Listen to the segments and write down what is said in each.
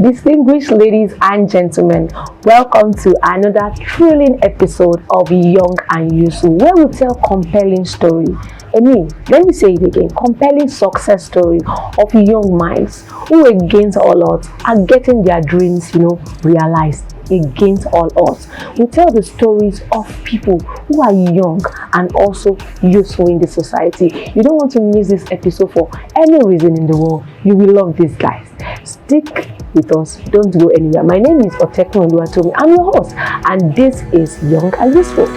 Distinguished ladies and gentlemen, welcome to another thrilling episode of Young and Useful, where we tell compelling story. Let me say it again, compelling success story of young minds who against all odds are getting their dreams, realized against all odds. We tell the stories of people who are young and also useful in the society. You don't want to miss this episode for any reason in the world. You will love these guys. Stick with us. Don't go anywhere. My name is Adeoluwa. I'm your host, and this is Young and Useful.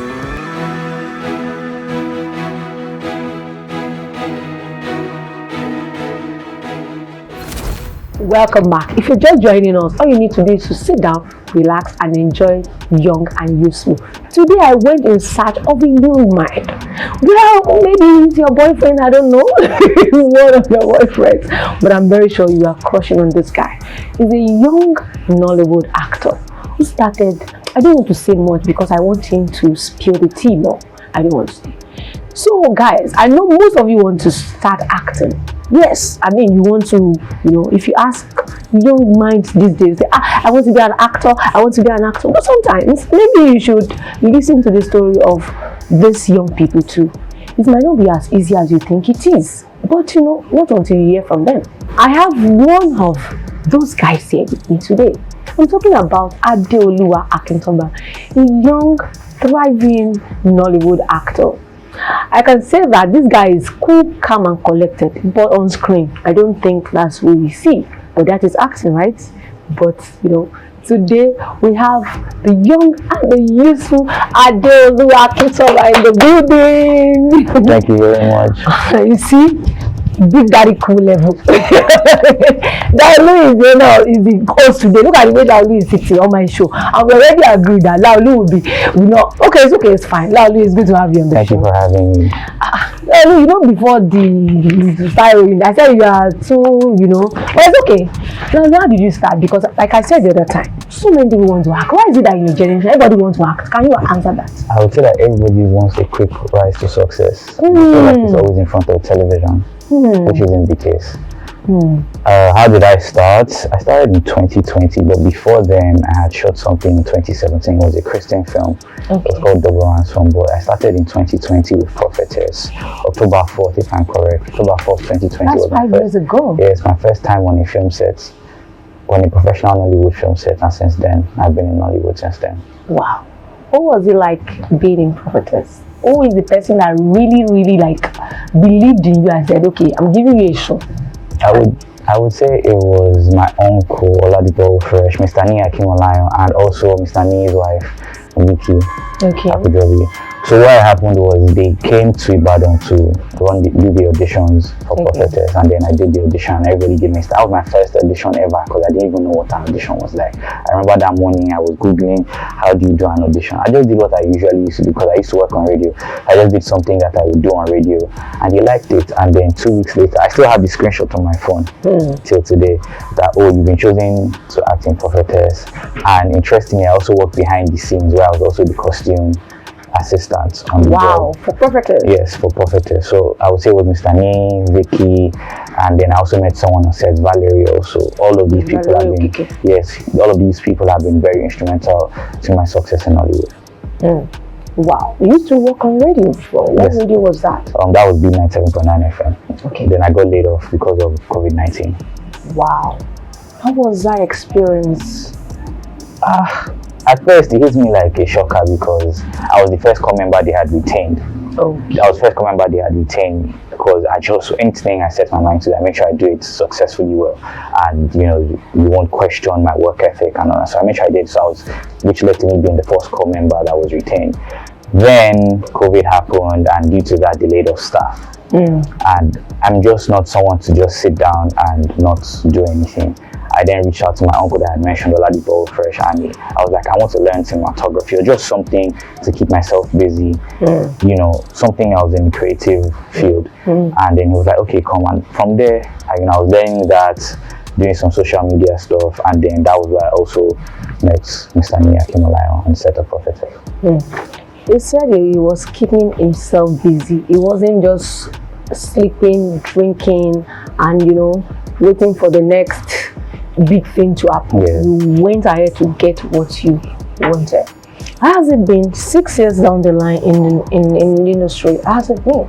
Welcome back. If you're just joining us, all you need to do is to sit down, relax, and enjoy Young and Useful. Today, I went in search of a young mind. Well, maybe it's your boyfriend, I don't know, one of your boyfriends, but I'm very sure you are crushing on this guy. He's a young Nollywood actor who started, I don't want to say much because I want him to spill the tea more. I don't want to say. So guys, I know most of you want to start acting. Yes, you want to, if you ask young minds these days, say, I want to be an actor, I want to be an actor. But sometimes, maybe you should listen to the story of these young people too. It might not be as easy as you think it is. But not until you hear from them. I have one of those guys here with me today. I'm talking about Adeoluwa Akintoba, a young, thriving Nollywood actor. I can say that this guy is cool, calm, and collected, but on screen, I don't think that's what we see. But that is acting, right? But today we have the young and the useful Adeoluwa Akintoba in the building. Thank you very much. You see, big daddy cool level. Laolu is the host today. Look at the way Laolu is sitting on my show. And we already agreed that Laolu will be, okay, it's fine. Laolu, it's good to have you on the show. Thank you for having me. Laolu, before the firing, I said you are too, but it's okay. Now, how did you start? Because, like I said the other time, so many people want to act. Why is it that in your generation, everybody wants to act? Can you answer that? I would say that everybody wants a quick rise to success. I feel like it's always in front of television, which isn't the case. How did I start? I started in 2020, but before then I had shot something in 2017. It was a Christian film. Okay. It was called Double Ransom, but I started in 2020 with Prophetess. October 4th, if I'm correct. October 4th, 2020 That's was my 5 years ago. Yeah, it's my first time on a film set, on a professional Nollywood film set, and since then, I've been in Nollywood since then. Wow. What was it like being in Prophetess? Who is the person that really believed in you and said, okay, I'm giving you a shot? I would say it was my uncle, Adeoluwa Fresh, Mr. Akintoba, and also Mr. Ni's wife, Vicky. Okay. So what happened was they came to Ibadan to do the auditions for Prophetess, and then I did the audition and everybody gave me a star. That was my first audition ever because I didn't even know what an audition was like. I remember that morning I was Googling how do you do an audition. I just did what I usually used to do because I used to work on radio. I just did something that I would do on radio and they liked it, and then 2 weeks later I still have the screenshot on my phone till today that you've been chosen to act in Prophetess. And interestingly, I also worked behind the scenes where I was also the costume assistant on the job. For Prophetess? Yes, for Prophetess. So I would say it was Mr. Nee, Vicky, and then I also met someone on set, Valerie also. All of these people have been, all of these people have been very instrumental to my success in Hollywood. Wow. You used to work on radio before. What radio was that? That was B97.9 FM. Okay. Then I got laid off because of COVID-19. Wow. How was that experience? At first, it hit me like a shocker because I was the first core member they had retained. I was the first core member they had retained because anything I set my mind to, I make sure I do it successfully well. And, you won't question my work ethic and all that. So I made sure I did. Which led to me being the first core member that was retained. Then COVID happened, and due to that, they laid off staff. And I'm just not someone to just sit down and not do anything. I then reached out to my uncle that I mentioned, Adeoluwa Fresh, and I was like, I want to learn cinematography or just something to keep myself busy, something else in the creative field. And then he was like, okay, come on. From there, I was learning that, doing some social media stuff, and then that was where I also met Mr. Akintoba on set of Prophetess. He said he was keeping himself busy. He wasn't just sleeping, drinking, and waiting for the next big thing to happen. Yeah. You went ahead to get what you wanted. How has it been 6 years down the line in the industry? How has it been?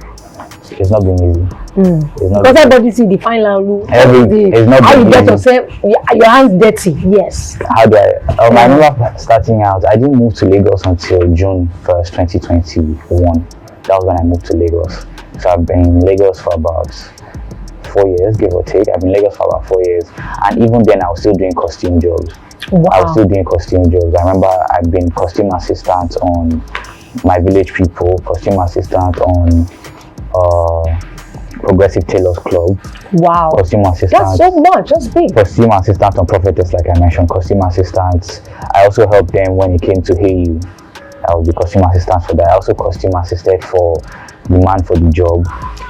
It's not been easy. It's not Because everybody see the fine line. It's not how been you get easy. yourself, your hands dirty. Yes. How do I? I remember starting out. I didn't move to Lagos until June 1st, 2021. That was when I moved to Lagos. So I've been in Lagos for about 4 years, give or take. I've been in Lagos for about 4 years, and even then I was still doing costume jobs. Wow. I was still doing costume jobs. I remember I've been costume assistant on My Village People, costume assistant on Progressive Tailors Club. Wow. Costume assistant. That's so much. That's big. Costume assistant on Prophetess, like I mentioned. Costume assistant. I also helped them when it came to Hey You. I was the costume assistant for that. I also costume assisted for The Man for the Job.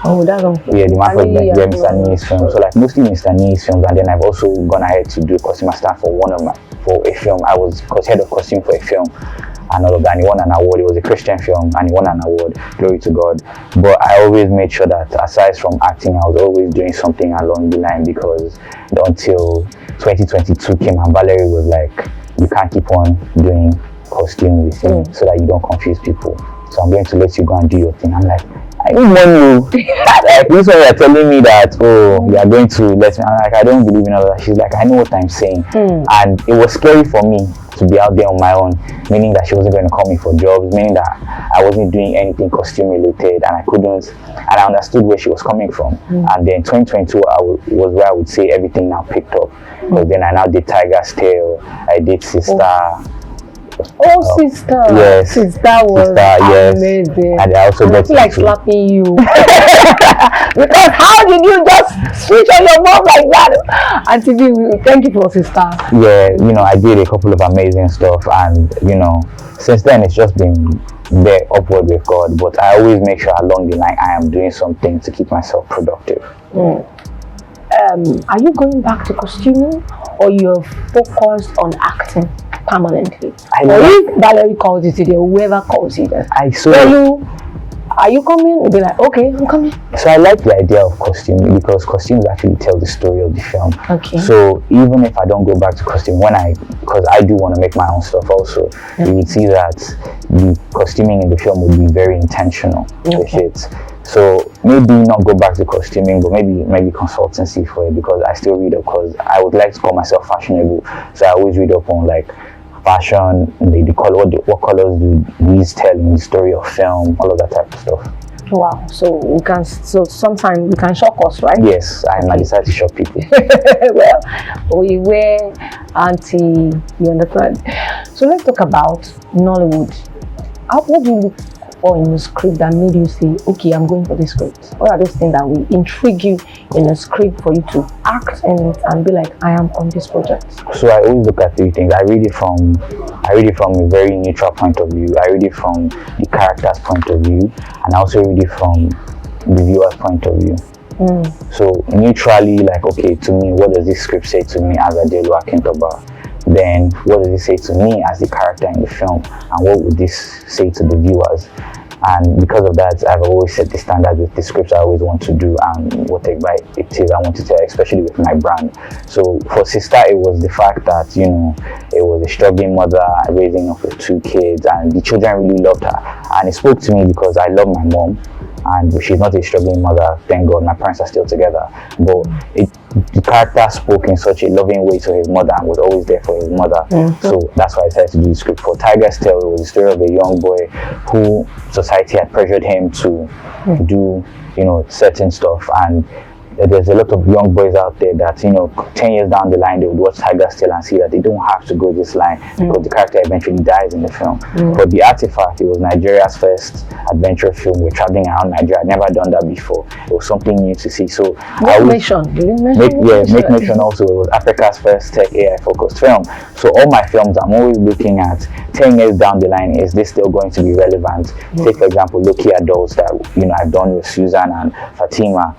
Oh, that's Yeah, The Man for the Job. Yeah, Mr. Nee's film. So like mostly Mr. Nee's films, and then I've also gone ahead to do costume assistant for for a film. I was head of costume for a film and all of that, and he won an award. It was a Christian film and he won an award. Glory to God. But I always made sure that aside from acting, I was always doing something along the line, because until 2022 came and Valerie was like, you can't keep on doing costume with me so that you don't confuse people. So I'm going to let you go and do your thing. I'm like, I don't want you. Like, this one you're telling me that, oh, you are going to let me. I'm like, I don't believe in all that. She's like, I know what I'm saying. And it was scary for me to be out there on my own, meaning that she wasn't going to call me for jobs, meaning that I wasn't doing anything costume related, and I couldn't, and I understood where she was coming from. And then 2022 was where I would say everything now picked up. But then I now did Tiger's Tail, I did Sister. Sister. Yes. Sister was amazing. And I also got feel like slapping you. Because how did you just switch on your mom like that? Auntie B, thank you for Sister. Yeah, I did a couple of amazing stuff, and since then it's just been there upward with God. But I always make sure along the line I am doing something to keep myself productive. Are you going back to costuming, or you're focused on acting permanently? Or if Valerie calls you today, or whoever calls you, are you coming? You'll be like, okay, I'm coming. So I like the idea of costuming, because costumes actually tell the story of the film. Okay. So even if I don't go back to costume, because I do want to make my own stuff also, you would see that the costuming in the film would be very intentional with it. So maybe not go back to costuming, but maybe consultancy for it, because I still read up, because I would like to call myself fashionable. So I always read up on like fashion, the color, what colors do these tell in the story of film, all of that type of stuff. Wow. So sometimes we can shock us, right? Yes, I might decide to shock people. Well, we wear auntie, you understand? So let's talk about Nollywood. What do you look for in the script that made you say, okay, I'm going for this script? What are those things that will intrigue you in a script for you to act in it and be like, I am on this project? So I always look at three things. I read it from a very neutral point of view. I read it from the character's point of view, and I also read it from the viewer's point of view. So neutrally, like, okay, to me, what does this script say to me as Adeoluwa Akintoba? Then what does it say to me as the character in the film, and what would this say to the viewers? And because of that, I've always set the standard with the scripts I always want to do and whatever it is I want to tell, especially with my brand. So for Sister, it was the fact that, it was a struggling mother raising up with 2 kids, and the children really loved her. And it spoke to me because I love my mom, and she's not a struggling mother, thank God. My parents are still together. But the character spoke in such a loving way to his mother and was always there for his mother. So that's why I decided to do the script. For Tiger's Tail, it was the story of a young boy who society had pressured him to do, certain stuff. And there's a lot of young boys out there that, 10 years down the line, they would watch Tiger's Tail and see that they don't have to go this line because the character eventually dies in the film. But The Artifact, it was Nigeria's first adventure film. We're traveling around Nigeria. I'd never done that before. It was something new to see. So Make Nation also. It was Africa's first tech AI focused film. So all my films, I'm always looking at 10 years down the line, is this still going to be relevant? Take for example, Loki Adults that I've done with Susan and Fatima.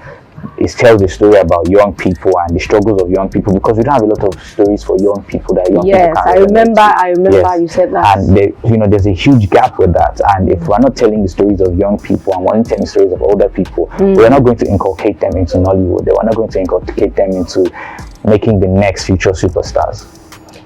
it tells a story about young people and the struggles of young people, because we don't have a lot of stories for young people that young people can relate to. I remember you said that. And there's a huge gap with that. And if we're not telling the stories of young people and we're only telling the stories of older people, we're not going to inculcate them into Nollywood. We're not going to inculcate them into making the next future superstars.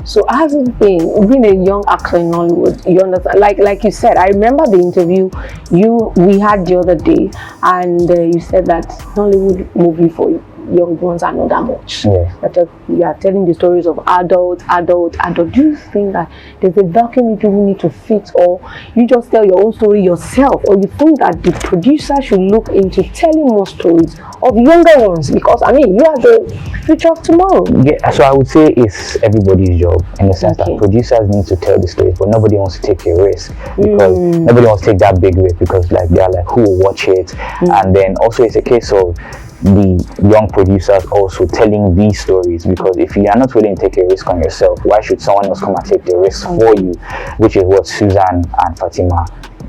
So has it been being a young actor in Hollywood? You understand, like you said, I remember the interview we had the other day, and you said that Hollywood movie for young ones are not that much. Yeah. That you are telling the stories of adult. Do you think that there's a vacuum you people need to fit, or you just tell your own story yourself, or you think that the producer should look into telling more stories of younger ones? Because I mean, you are the future of tomorrow. Yeah, so I would say it's everybody's job, in the sense that producers need to tell the stories, but nobody wants to take a risk, because nobody wants to take that big risk, because like they're like, who will watch it? And then also it's a case of the young producers also telling these stories, because if you are not willing to take a risk on yourself, why should someone else come and take the risk for you? Which is what Susan and Fatima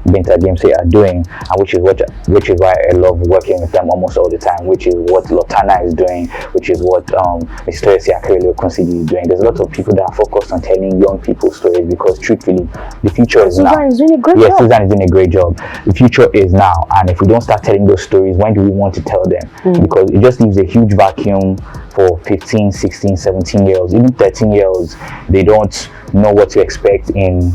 Binta James are doing, and which is why I love working with them almost all the time, which is what Lotana is doing, which is what Mr. Akintoba is doing. There's a lot of people that are focused on telling young people stories, because truthfully the future is now. Susan is doing a great job. Susan is doing a great job. The future is now, and if we don't start telling those stories, when do we want to tell them? Because it just leaves a huge vacuum for 15, 16, 17-year-olds, even 13-year-olds. They don't know what to expect in,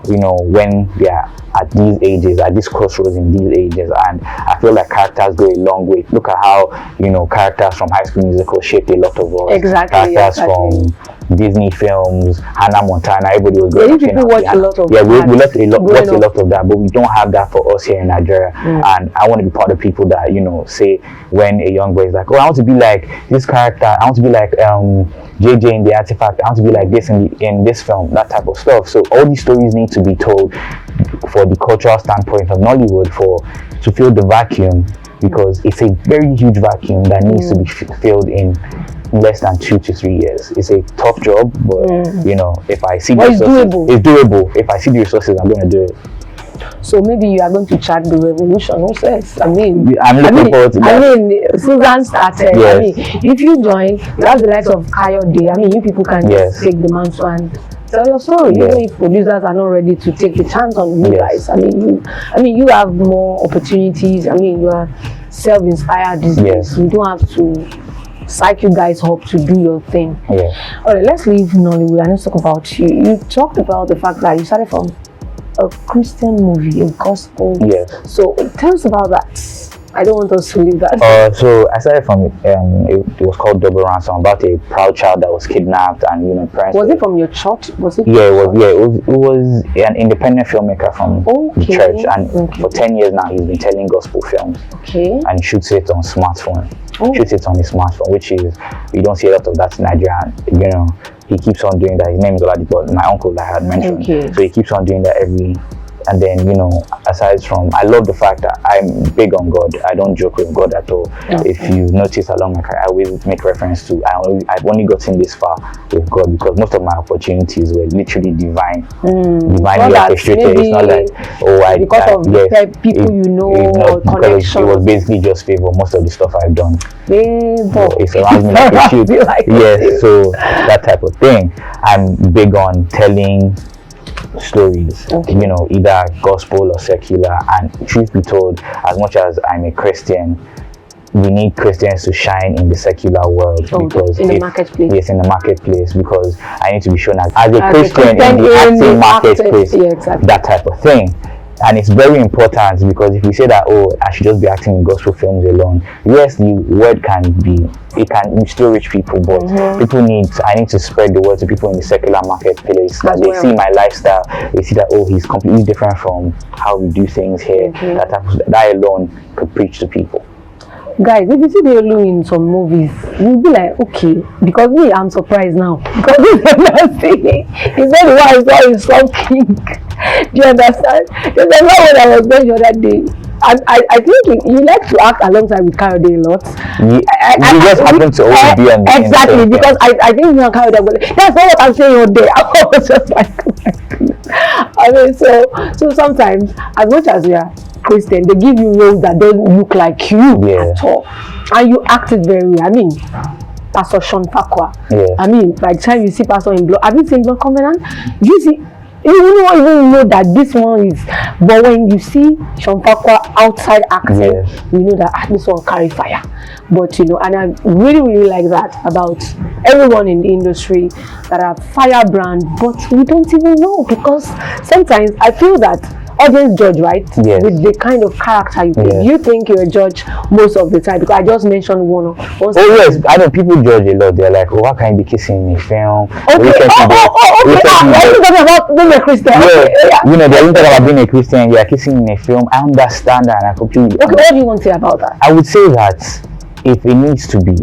when they are at these ages, at this crossroads in these ages. And I feel like characters go a long way. Look at how, characters from High School Musical shaped a lot of us. Exactly. Characters from Disney films, Hannah Montana, everybody was going people watch a lot of we watch a lot of that, but we don't have that for us here in Nigeria. And I want to be part of people that, say when a young boy is like, oh, I want to be like this character, I want to be like JJ in The Artifact, I want to be like this in this film, that type of stuff. So all these stories need to be told for the cultural standpoint of Nollywood, to fill the vacuum, because it's a very huge vacuum that needs to be filled in less than 2 to 3 years. It's a tough job, but if I see the resources, it's doable. If I see the resources, I'm going to do it. So maybe you are going to chart the revolution. Who says? I'm looking forward to that. I mean, Susan started. Yes. I mean, if you join, you have the likes of Kayode. I mean, you people can just take the mantle and tell your story. Even if producers are not ready to take the chance on you guys. I mean, you have more opportunities. I mean, you are self-inspired these days. You don't have to psych you guys up to do your thing. All right, let's leave Nollywood and let's talk about you. You talked about the fact that you started from a Christian movie, a gospel. So tell us about that. I don't want us to leave that. So I started from it was called Double Ransom, about a proud child that was kidnapped, and parents. Was it from your church? Was it? Yeah, it was an independent filmmaker from the church, and for 10 years now he's been telling gospel films. And shoots it on smartphone. Shoots it on his smartphone, which is, you don't see a lot of that in Nigeria. He keeps on doing that. His name is Oladipo, my uncle that I had mentioned. So he keeps on doing that and then, aside from, I love the fact that I'm big on God. I don't joke with God at all. If you notice along my career, I always make reference to, I've only gotten this far with God because most of my opportunities were literally divinely orchestrated. It's not like, because of the people or connections. It was basically just favor, most of the stuff I've done. It surrounds me like a shield. Yes, so that type of thing. I'm big on telling stories, either gospel or secular. And truth be told, as much as I'm a Christian, we need Christians to shine in the secular world, because in the marketplace. Yes, in the marketplace, because I need to be shown as a Christian in the acting marketplace, that type of thing. And it's very important, because if we say that, I should just be acting in gospel films alone, yes, the word can still reach people, but I need to spread the word to people in the secular marketplace, that they see my lifestyle, they see that, he's completely different from how we do things here. That alone could preach to people. Guys, if you see Adeoluwa in some movies, you'll be like, okay, because me, I'm surprised now. Because this is not saying, it's not the one I saw in Slum King. Do you understand? There's another one I was going the other day. And I think you like to act alongside with Kayode a lot. You just happen to always be on the exactly, because I think you and Kayode, that's not what I'm saying all day. I was just like, I mean, so sometimes, as much as we are Christian, they give you roles that don't look like you at all, and you acted very well. I mean, Pastor Sean Fakwa. I mean, by the time you see Pastor in Blood, have you seen Blood Covenant? You see, you don't even know that this one is. But when you see Sean Fakwa outside acting, you know that this one carry fire. But and I really like that about everyone in the industry that are firebrand, but we don't even know, because sometimes I feel that audience judge, right? With the kind of character you play. You think you're a judge most of the time, because I just mentioned one. Yes, I know people judge a lot. They're like, oh, how can you be kissing in a film? Okay. Why are you talking about being a Christian? They're talking about being a Christian. You're kissing in a film. I understand that, and I completely. Okay, what do you want to say about that? I would say that if it needs to be,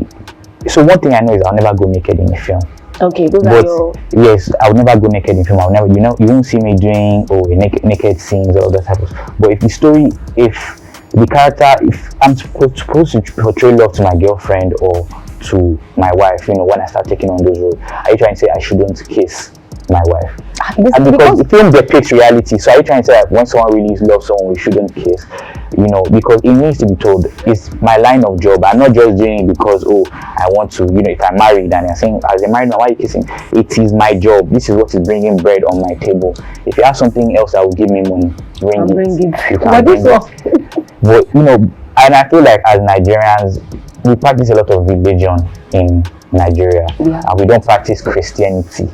so one thing I know is I'll never go naked in a film. Okay, those are your... Yes, I would never go naked in film. I'll never, you won't see me doing naked scenes or that type of. But if the story, if the character, if I'm supposed to portray love to my girlfriend or to my wife, when I start taking on those roles, are you trying to say I shouldn't kiss my wife? And because the film depicts reality, so are you trying to say that when someone really loves someone, we shouldn't kiss? Because it needs to be told. It's my line of job. I'm not just doing it because I want to. If I'm married and you're saying, as a married man, why are you kissing? It is my job. This is what is bringing bread on my table. If you have something else that will give me money, bring it. You can bring it. But and I feel like as Nigerians, we practice a lot of religion in Nigeria, and we don't practice Christianity.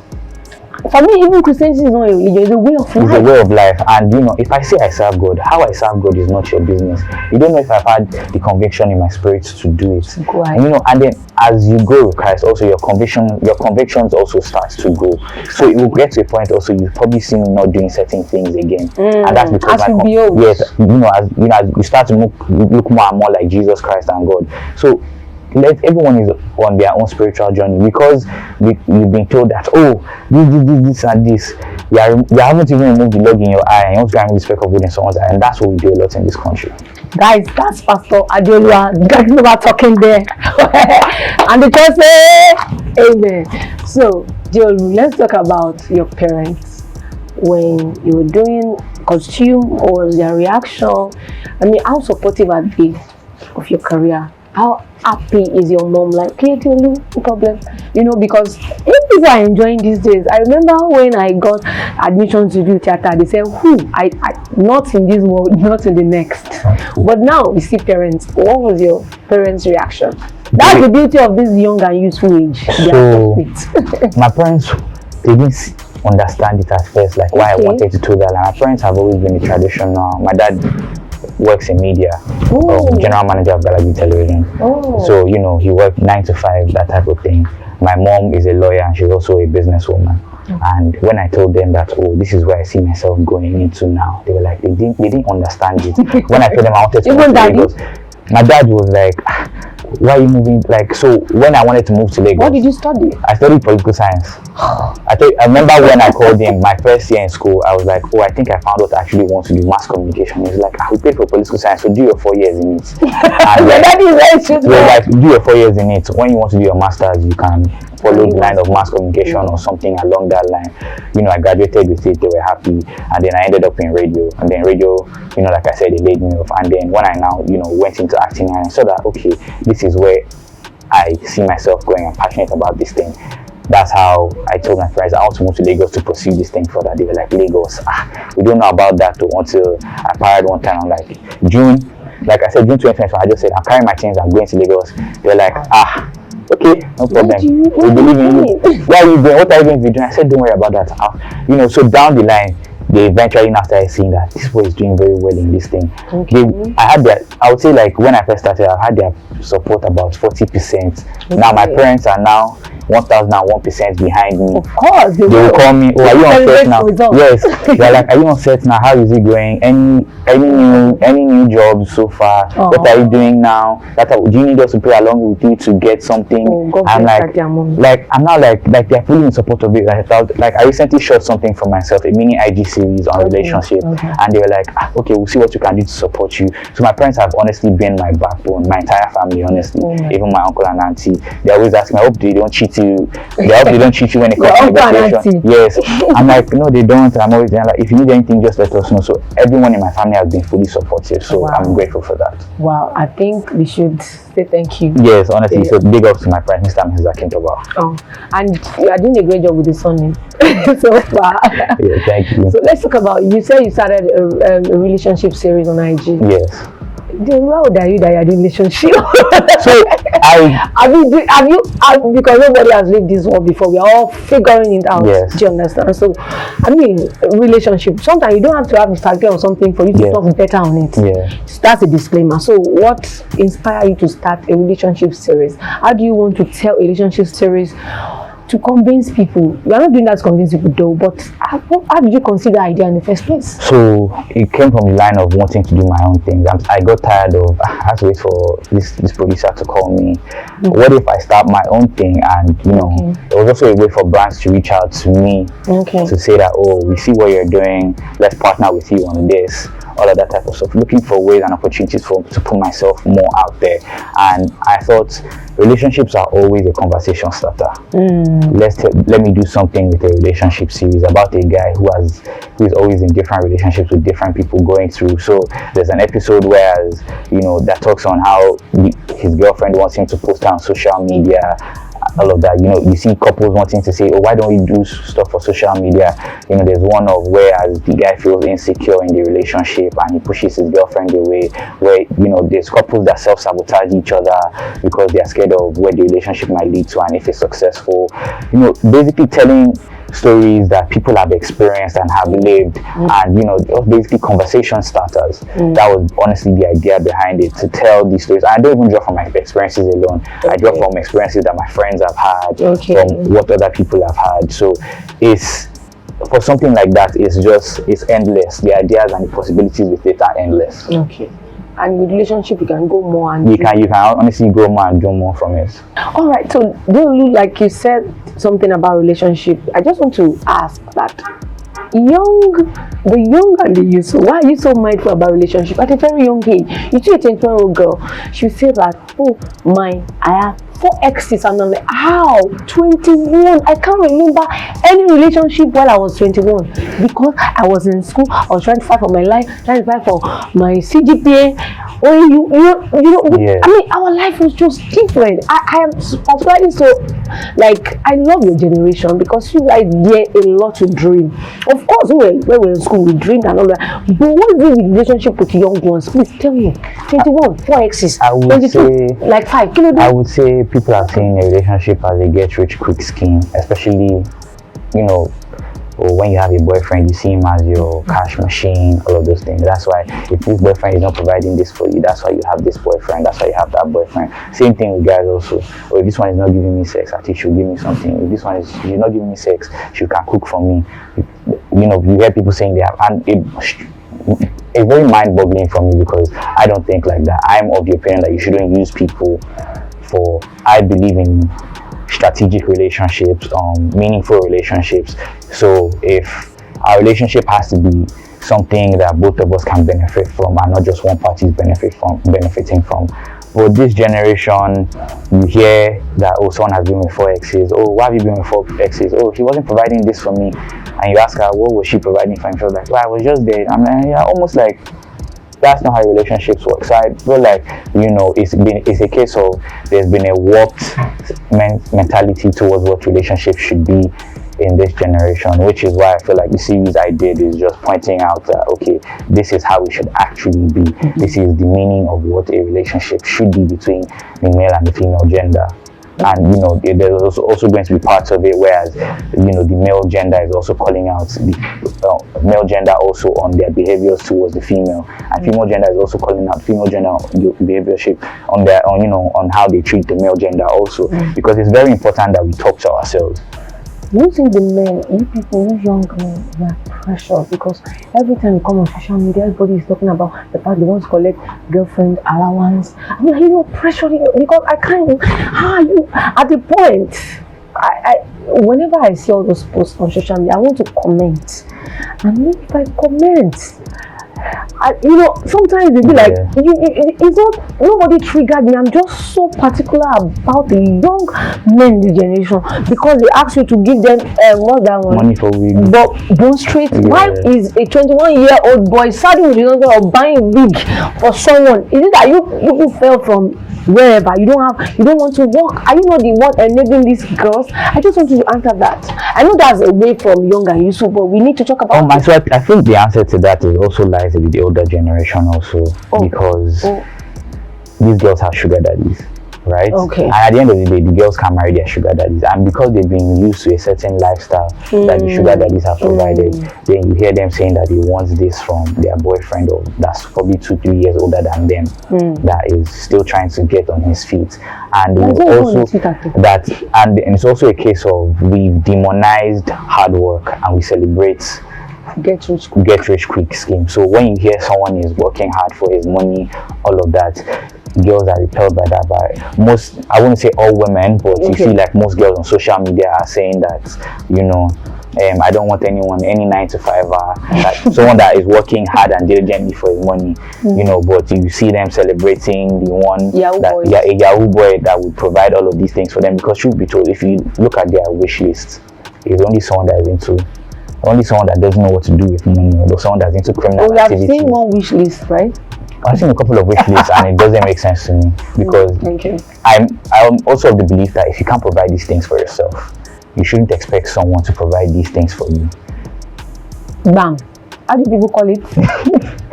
For me, even Christianity is not a religion, it's a way of life. It's a way of life. And if I say I serve God, how I serve God is not your business. You don't know if I've had the conviction in my spirit to do it. And then as you grow with Christ, also your convictions also starts to grow. So it will get to a point also you probably see me not doing certain things again. And that's because as you start to look more and more like Jesus Christ and God. So everyone is on their own spiritual journey, because you've been told that this and this, you haven't even removed the log in your eye and you want to remove the speck of wood in someone's eye, and that's what we do a lot in this country. Guys, that's Pastor Adeoluwa Akintoba talking there. And the church say amen. So Adeoluwa, let's talk about your parents when you were doing costume, or their reaction. I mean, how supportive are they of your career? How happy is your mom? Like, okay, no problem. Because if people are enjoying these days, I remember when I got admission to do theater, they said, I not in this world, not in the next. But now we see parents. What was your parents' reaction? That's the beauty of this young and youthful age. So, my parents, they didn't understand it at first, like why I wanted to do that. Like, my parents have always been a traditional. My dad works in media, general manager of Galaxy Television. So he worked 9 to 5, that type of thing. My mom is a lawyer and she's also a businesswoman. And when I told them that, this is where I see myself going into now, they were like, they didn't understand it. When I told them I wanted to move to Lagos, my dad was like, why are you moving? Like, so when I wanted to move to Lagos, what did you study? I studied political science. I remember when I called him my first year in school, I was like, I think I found out I actually want to do mass communication. He's like, we paid for political science, so do your 4 years in it. And that is very true. Like, do your 4 years in it. When you want to do your master's, you can follow the line of mass communication or something along that line. I graduated with it, they were happy, and then I ended up in radio. And then radio, like I said, they laid me off. And then when I now, went into acting, and I saw that, okay, this is where I see myself going. I'm passionate about this thing. That's how I told my friends I want to move to Lagos to pursue this thing further. They were like, Lagos, we don't know about that until I parried one time. I'm like, June 2024, I just said, I'm carrying my things, I'm going to Lagos. They're like, okay, no problem. We believe in you. Where are you going? What are you going to be doing? I said, don't worry about that. So down the line, they eventually now started seeing that this boy is doing very well in this thing. I would say, like, when I first started, I had their support about 40%. Now my parents are now 1001% behind me. Of course, they will call me. Are you on set now? Yes. They're like, are you on set now? How is it going? Any new jobs so far? What are you doing now? Do you need us to play along with you to get something? I'm like I'm now like they're fully in support of it. Like I recently shot something for myself, a mini IG series on relationship, and they were like, okay, we'll see what you can do to support you. So my parents have honestly been my backbone, my entire family, honestly, even my uncle and auntie. They always ask me, I hope they don't cheat you. They hope they don't cheat you when it comes to negotiation. Yes. I'm like, no, they don't. I'm always there. Like, if you need anything, just let us know. So everyone in my family has been fully supportive. So I'm grateful for that. Wow, I think we should say thank you. Yes, honestly. So big up to my parents, Mr. and Mrs. Akintoba. Oh, and you are doing a great job with the son so far. Yeah, thank you. So let's talk about, you said you started a relationship series on IG. Yes. How old are you that you're doing relationship? So have you because nobody has lived this one before, we are all figuring it out. Yes. Do you understand? So I mean, relationship, sometimes you don't have to have a target or something for you to talk better on it. Yeah. That's a disclaimer. So what inspired you to start a relationship series? How do you want to tell a relationship series to convince people? You are not doing that to convince people though, but how did you consider the idea in the first place? So it came from the line of wanting to do my own thing. I got tired of, I had to wait for this producer to call me. What if I start my own thing? And it was also a way for brands to reach out to me to say that, oh, we see what you're doing, let's partner with you on this, all of that type of stuff, looking for ways and opportunities to put myself more out there. And I thought relationships are always a conversation starter. Let me do something with a relationship series about a guy who is always in different relationships with different people going through. So there's an episode where that talks on how his girlfriend wants him to post on social media, all of that. You see couples wanting to say, oh, why don't we do stuff for social media? There's one of where the guy feels insecure in the relationship and he pushes his girlfriend away, where there's couples that self-sabotage each other because they're scared of where the relationship might lead to and if it's successful. Basically telling stories that people have experienced and have lived, and basically conversation starters. That was honestly the idea behind it, to tell these stories. I don't even draw from my experiences alone. I draw from experiences that my friends have had, from what other people have had. So it's, for something like that, it's endless. The ideas and the possibilities with it are endless. And with relationship, you can go more and you can honestly go more and do more from it. All right. So, like you said something about relationship, I just want to ask that the young and the youth. So why are you so mindful about relationship at a very young age? You see a 21-year-old girl, she say that, oh, I have 4 exes, and I'm like, how? 21? I can't remember any relationship while I was 21 because I was in school. I was trying to fight for my life, trying to fight for my CGPA. When I mean, our life was just different. I am particularly so, like, I love your generation because you guys get a lot to dream. Of course, when we were in school, we dreamed and all that. But what is the relationship with young ones? Please tell me. 21, 4 exes. I would 22, say, like 5. I would say people are seeing a relationship as a get-rich-quick scheme, especially, when you have a boyfriend, you see him as your cash machine, all of those things. That's why if this boyfriend is not providing this for you, that's why you have this boyfriend, that's why you have that boyfriend. Same thing with guys also. Or if this one is not giving me sex, at least she'll give me something. If this one is not giving me sex, she can cook for me. You hear people saying that, and it's very mind-boggling for me because I don't think like that. I'm of the opinion that you shouldn't use people for, I believe in strategic relationships, meaningful relationships. So if our relationship has to be something that both of us can benefit from and not just one party is benefiting from. For this generation, you hear that, oh, someone has been with 4 exes. Oh, why have you been with 4 exes? Oh, he wasn't providing this for me. And you ask her, what was she providing for him? She was like, well, I was just there. I'm like, yeah, almost like that's not how relationships work. So I feel like, it's a case of there's been a warped mentality towards what relationships should be in this generation, which is why I feel like the series I did is just pointing out that, okay, this is how it should actually be. This is the meaning of what a relationship should be between the male and the female gender. And there's also going to be parts of it whereas the male gender is also calling out the male gender also on their behaviors towards the female, and female gender is also calling out female gender behavior on how they treat the male gender also, because it's very important that we talk to ourselves. You think the men, you people, you young men, they are pressured because every time you come on social media, everybody is talking about the fact they want to collect girlfriend allowance. I mean, are you not pressured? Because I can't. How are you at the point? Whenever I see all those posts on social media, I want to comment. And maybe if I comment, You know, sometimes it be like, it's not, nobody triggered me. I'm just so particular about the young men in the generation because they ask you to give them what's that one? Money for weed. But bone straight. Why is a 21-year-old boy starting with the or buying wig for someone? Is it that you fell from wherever? You don't want to work? Are you not the one enabling these girls? I just want you to answer that. I know that's away from young and useful, but we need to talk about so I think the answer to that is also lies with the older generation also, because these girls have sugar daddies, right? Okay. And at the end of the day, the girls can marry their sugar daddies, and because they've been used to a certain lifestyle that the sugar daddies have provided, then you hear them saying that they want this from their boyfriend, or that's probably 2-3 years older than them, that is still trying to get on his feet. And also that, and it's also a case of we've demonized hard work and we celebrate get rich quick scheme. So when you hear someone is working hard for his money, all of that, girls are repelled by that. By most, I wouldn't say all women, but you see like most girls on social media are saying that, you know, I don't want anyone, any 9-to-5er, like someone that is working hard and diligently for his money, you know, but you see them celebrating the one a Yahoo boy that would provide all of these things for them, because truth be told, if you look at their wish list, it's only someone that is into, only someone that doesn't know what to do with money, or someone that's into criminal activity. We have seen one wish list, right? I've seen a couple of wish lists and it doesn't make sense to me, because I'm also of the belief that if you can't provide these things for yourself, you shouldn't expect someone to provide these things for you. Bam. How do people call it?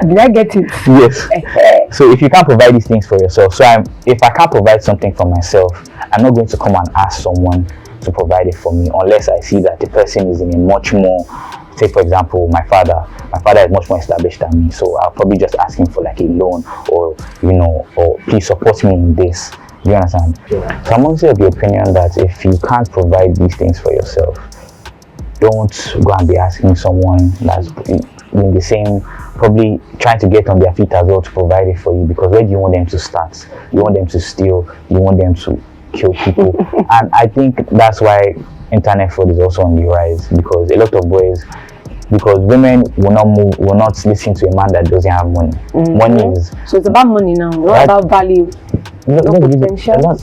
Did I get it? Yes. So if you can't provide these things for yourself, so if I can't provide something for myself, I'm not going to come and ask someone to provide it for me unless I see that the person is in a much more, say for example, my father is much more established than me, so I'll probably just ask him for like a loan, or you know, or please support me in this. You understand? Yeah. So I'm also of the opinion that if you can't provide these things for yourself, don't go and be asking someone that's in the same, probably trying to get on their feet as well to provide it for you, because where do you want them to start? You want them to steal, you want them to kill people. And I think that's why internet fraud is also on the rise, because a lot of boys, because women will not listen to a man that doesn't have money. Money is, so it's about money now, not about value. No potential.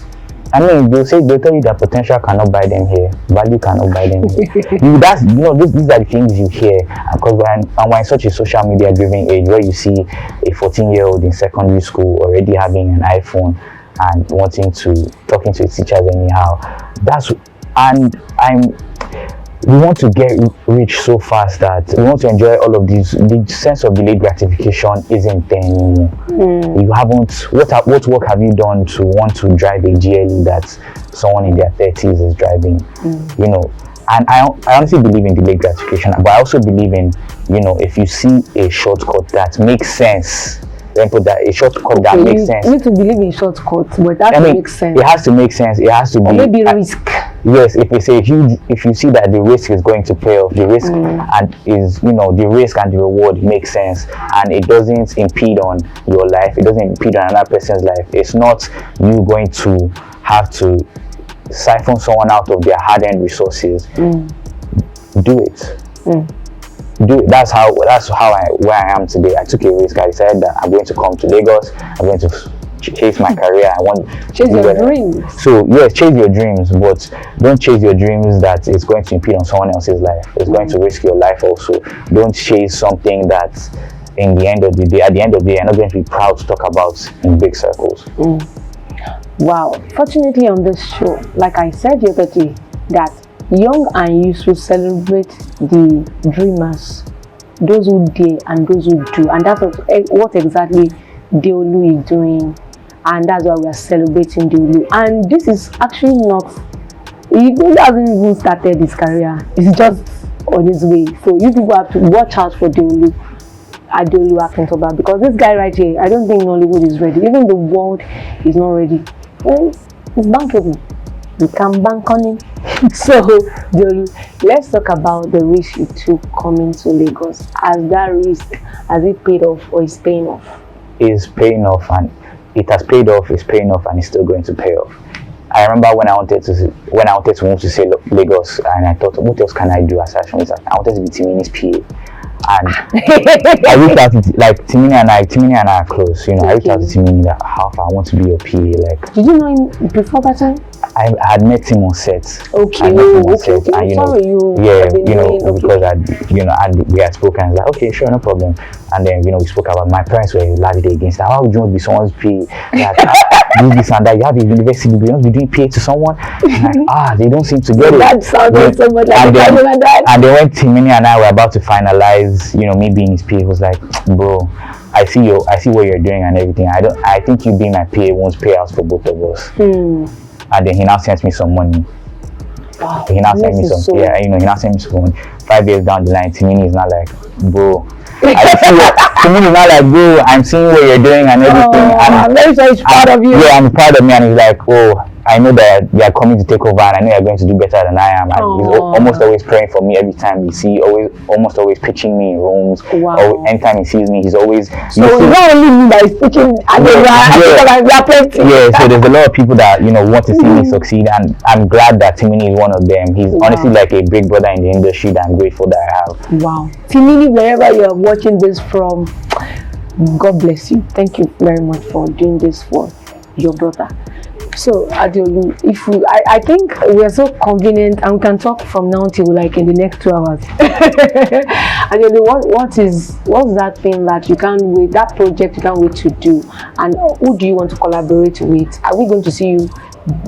I mean, they'll tell you that potential cannot buy them here, value cannot buy them here. These are the things you hear, because we're in such a social media driven age where you see a 14-year-old in secondary school already having an iPhone and talking to his teachers anyhow. We want to get rich so fast that we want to enjoy all of these. The sense of delayed gratification isn't there anymore. You haven't. What work have you done to want to drive a GLE that someone in their 30s is driving? You know, and I honestly believe in delayed gratification, but I also believe in, you know, if you see a shortcut that makes sense, then put that a shortcut that makes sense. You need to believe in shortcuts, but that makes sense. It has to make sense. It has to be. Or maybe risk. Yes, if you see that the risk is going to pay off, the risk and is, you know, the risk and the reward makes sense, and it doesn't impede on your life, it doesn't impede on another person's life. It's not you going to have to siphon someone out of their hard-earned resources. Do it. Do it. That's where I am today. I took a risk. I decided that I'm going to come to Lagos. I'm going to chase my career. I want chase your dreams. So yes, chase your dreams, but don't chase your dreams that is going to impede on someone else's life. It's going to risk your life also. Don't chase something that at the end of the day, you're not going to be proud to talk about in big circles. Wow. Fortunately on this show, like I said the other day, that young and youthful celebrate the dreamers, those who dare and those who do, and that's what exactly Adeoluwa is doing, and that's why we are celebrating Adeoluwa. And this is actually not, he hasn't even started his career, it's just on his way. So you people have to watch out for Adeoluwa Akintoba, because this guy right here, I don't think Nollywood is ready. Even the world is not ready. Well, it's bankable. We can bank on him. So let's talk about the risk you took coming to Lagos. Has that risk, has it paid off, or is paying off? Is paying off, and it has paid off, is paying off, and it's still going to pay off. I remember when I wanted to move to say Lagos, and I thought, what else can I do aside from this? I wanted to be Timini'S PA. And I reached out to, like, Timini and I are close, you know. I reached out to Timini that, how far I want to be your PA, like. Did you know him before that time? I had met him on set. Okay. And, you know, Okay. because we had spoken. I was like, okay, sure, no problem. And then, you know, we spoke about my parents were largely against that. How would you want to be someone's PA? Like, do this and that. You have a university degree, you want to be doing PA to someone? Like, they don't seem to get it. That sounded so much like that. And then when Timini and I were about to finalize, you know, me being his PA, he was like, bro, I see what you're doing and everything. I think you being my PA won't pay out for both of us. And then he now sends me some money. Wow. He now sent me some he now sent me some money. 5 years down the line, Timini is not like, bro. Timini is not like, bro, I'm seeing what you're doing and everything. And I'm very sure he's proud of you. Yeah, I'm proud of me, and he's like, oh, I know that they are coming to take over, and I know you're going to do better than I am. And he's almost always praying for me every time we see, almost always pitching me in rooms. Wow. Anytime he sees me, he's always. So it's not only me that is pitching, so there's a lot of people that, you know, want to see me succeed, and I'm glad that Timini is one of them. He's honestly like a big brother in the industry that I'm grateful that I have. Wow. Timini, wherever you're watching this from, God bless you. Thank you very much for doing this for your brother. So Adeolu, I think we are so convenient and we can talk from now till like in the next 2 hours. Adeolu, what's that thing that you can't wait, that project you can't wait to do, and who do you want to collaborate with? Are we going to see you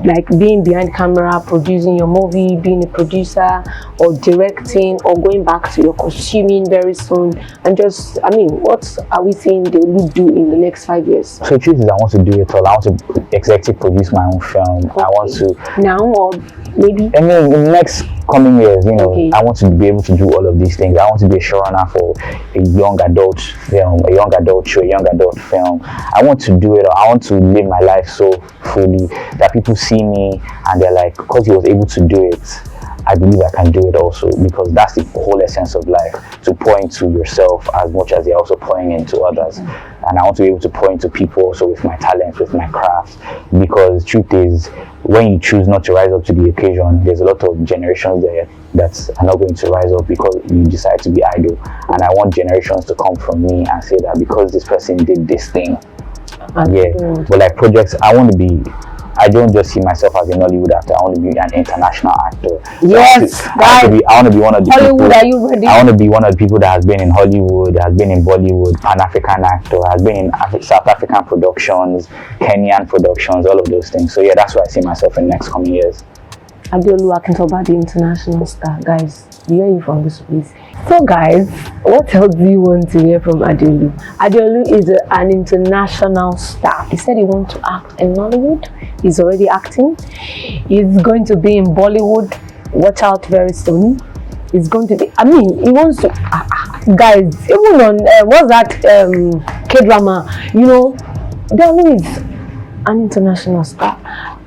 like being behind camera, producing your movie, being a producer, or directing, or going back to your costuming very soon? And just, I mean, what are we seeing they will do in the next 5 years? So the truth is, I want to do it all. I want to executive produce my own film. Okay. I want to now, or maybe in the next coming years, you know, I want to be able to do all of these things. I want to be a showrunner for a young adult film, a young adult show, a young adult film. I want to do it all. I want to live my life so fully that people see me and they're like, because he was able to do it, I believe I can do it also, because that's the whole essence of life, to pour into yourself as much as you're also pouring into others. And I want to be able to pour into people also with my talent, with my craft, because the truth is, when you choose not to rise up to the occasion, there's a lot of generations there that are not going to rise up because you decide to be idle. And I want generations to come from me and say that because this person did this thing. But like projects, I don't just see myself as a Nollywood actor. I want to be an international actor. Yes, I want to be one of the Hollywood, people. are you ready? I want to be one of the people that has been in Hollywood, has been in Bollywood, Pan-African actor, has been in South African productions, Kenyan productions, all of those things. So yeah, that's where I see myself in the next coming years. Adeoluwa Akintoba, the international star. Guys, you hear you from this place. So guys, what else do you want to hear from Adeolu? Adeolu is an international star. He said he wants to act in Nollywood. He's already acting. He's going to be in Bollywood. Watch out very soon. He's going to be, he wants to, guys, even on, what's that, K-drama, you know, Adeolu is an international star.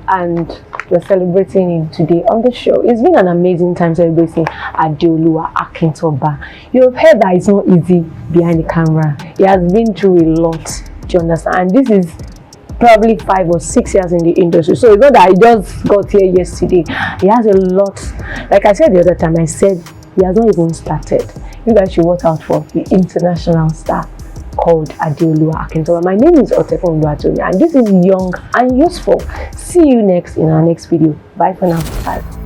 And we're celebrating him today on the show. It's been an amazing time celebrating Adeoluwa Akintoba. You have heard that it's not easy behind the camera. He has been through a lot, do you understand? And this is probably 5 or 6 years in the industry. So it's not that he just got here yesterday. He has a lot. Like I said the other time, I said he has not even started. You guys should watch out for the international star called Adeoluwa Akintoba. My name is Otefun Oluwatomi, and this is Young and Useful. See you next in our next video. Bye for now. Bye.